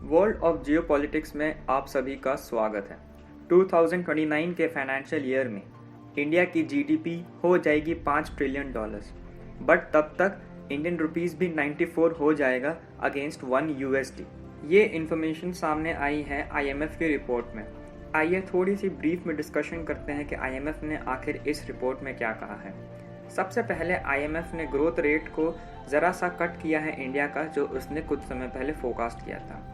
World of geopolitics में आप सभी का स्वागत है। 2029 के फाइनेंशियल ईयर में इंडिया की जीडीपी हो जाएगी $5 ट्रिलियन, बट तब तक इंडियन रुपीस भी 94 हो जाएगा अगेंस्ट 1 USD। ये इन्फॉर्मेशन सामने आई है IMF की रिपोर्ट में। आइए थोड़ी सी ब्रीफ में डिस्कशन करते हैं कि IMF ने आखिर इस रिपोर्ट में क्या कहा है। सबसे पहले IMF ने ग्रोथ रेट को ज़रा सा कट किया है इंडिया का, जो उसने कुछ समय पहले फोरकास्ट किया था।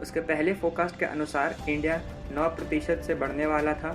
उसके पहले फोरकास्ट के अनुसार इंडिया 9% से बढ़ने वाला था,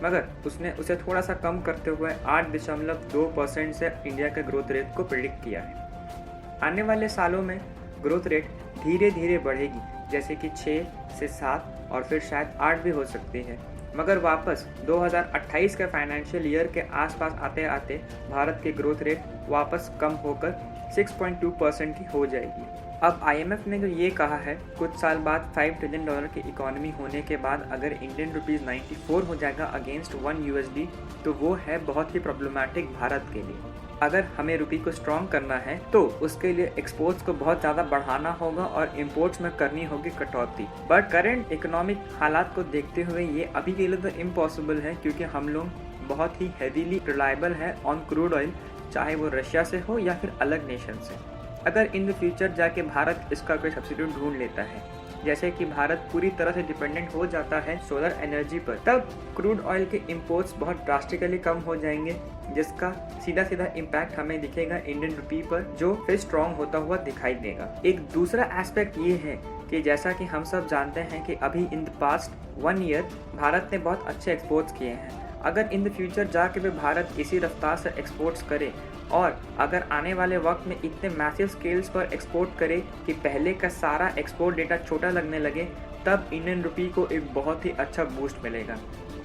मगर उसने उसे थोड़ा सा कम करते हुए 8.2% से इंडिया के ग्रोथ रेट को प्रिडिक्ट किया है। आने वाले सालों में ग्रोथ रेट धीरे धीरे बढ़ेगी, जैसे कि 6 से 7 और फिर शायद 8 भी हो सकती है, मगर वापस 2028 के फाइनेंशियल ईयर के आसपास आते आते भारत की ग्रोथ रेट वापस कम होकर 6.2% की हो जाएगी। अब IMF ने जो ये कहा है, कुछ साल बाद $5 ट्रिलियन की इकोनॉमी होने के बाद अगर इंडियन रुपीस 94 हो जाएगा अगेंस्ट 1 USD, तो वो है बहुत ही प्रॉब्लमैटिक भारत के लिए। अगर हमें रुपये को स्ट्रॉन्ग करना है तो उसके लिए एक्सपोर्ट्स को बहुत ज़्यादा बढ़ाना होगा और इंपोर्ट्स में करनी होगी कटौती। बट करंट इकोनॉमिक हालात को देखते हुए ये अभी के लिए तो इम्पॉसिबल है, क्योंकि हम लोग बहुत ही हेवीली रिलायबल है ऑन क्रूड ऑयल, चाहे वो रशिया से हो या फिर अलग नेशन से। अगर इन द फ्यूचर जाके भारत इसका कोई सब्सिट्यूट ढूंढ लेता है, जैसे कि भारत पूरी तरह से डिपेंडेंट हो जाता है सोलर एनर्जी पर, तब क्रूड ऑयल के इंपोर्ट्स बहुत ड्रास्टिकली कम हो जाएंगे, जिसका सीधा सीधा इम्पैक्ट हमें दिखेगा इंडियन रुपी पर, जो फिर स्ट्रॉन्ग होता हुआ दिखाई देगा। एक दूसरा एस्पेक्ट ये है कि जैसा कि हम सब जानते हैं कि अभी in the past 1 year Bharat ने बहुत अच्छे एक्सपोर्ट्स किए हैं। अगर इन द फ्यूचर जाके भी भारत इसी रफ्तार से एक्सपोर्ट्स करे और अगर आने वाले वक्त में इतने मैसिव स्केल्स पर एक्सपोर्ट करे कि पहले का सारा एक्सपोर्ट डेटा छोटा लगने लगे, तब इंडियन रुपी को एक बहुत ही अच्छा बूस्ट मिलेगा।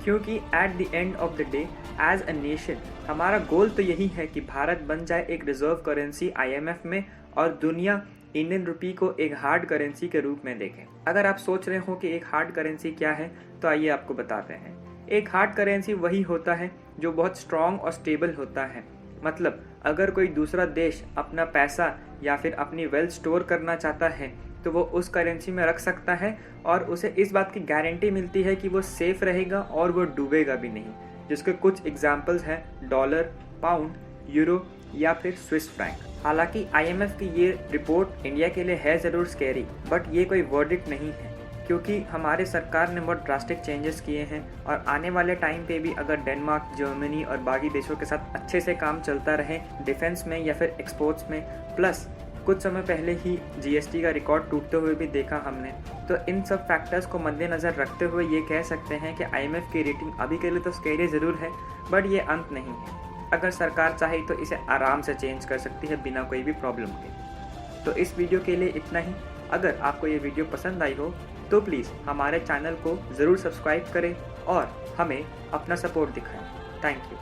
क्योंकि at the end of the day as a nation हमारा गोल तो यही है कि भारत बन जाए एक रिजर्व करेंसी IMF में और दुनिया इंडियन रुपी को एक हार्ड करेंसी के रूप में देखे। अगर आप सोच रहे हो कि एक हार्ड करेंसी क्या है, तो आइए आपको बताते हैं। एक हार्ड करेंसी वही होता है जो बहुत स्ट्रॉन्ग और स्टेबल होता है। मतलब अगर कोई दूसरा देश अपना पैसा या फिर अपनी वेल्थ स्टोर करना चाहता है, तो वो उस करेंसी में रख सकता है और उसे इस बात की गारंटी मिलती है कि वो सेफ रहेगा और वो डूबेगा भी नहीं। जिसके कुछ एग्जाम्पल्स हैं डॉलर, पाउंड, यूरो या फिर स्विस फ्रैंक। हालांकि IMF की ये रिपोर्ट इंडिया के लिए है ज़रूर स्कैरी, बट ये कोई वर्डिक्ट नहीं है, क्योंकि हमारे सरकार ने बहुत ड्रास्टिक चेंजेस किए हैं और आने वाले टाइम पे भी अगर डेनमार्क, जर्मनी और बाकी देशों के साथ अच्छे से काम चलता रहे डिफेंस में या फिर एक्सपोर्ट्स में, प्लस कुछ समय पहले ही GST का रिकॉर्ड टूटते हुए भी देखा हमने, तो इन सब फैक्टर्स को मद्देनज़र रखते हुए ये कह सकते हैं कि IMF की रेटिंग अभी के लिए तो स्कैरी ज़रूर है, बट ये अंत नहीं है। अगर सरकार चाहे तो इसे आराम से चेंज कर सकती है बिना कोई भी प्रॉब्लम के। तो इस वीडियो के लिए इतना ही। अगर आपको ये वीडियो पसंद आई हो तो प्लीज़ हमारे चैनल को ज़रूर सब्सक्राइब करें और हमें अपना सपोर्ट दिखाएं। Thank you.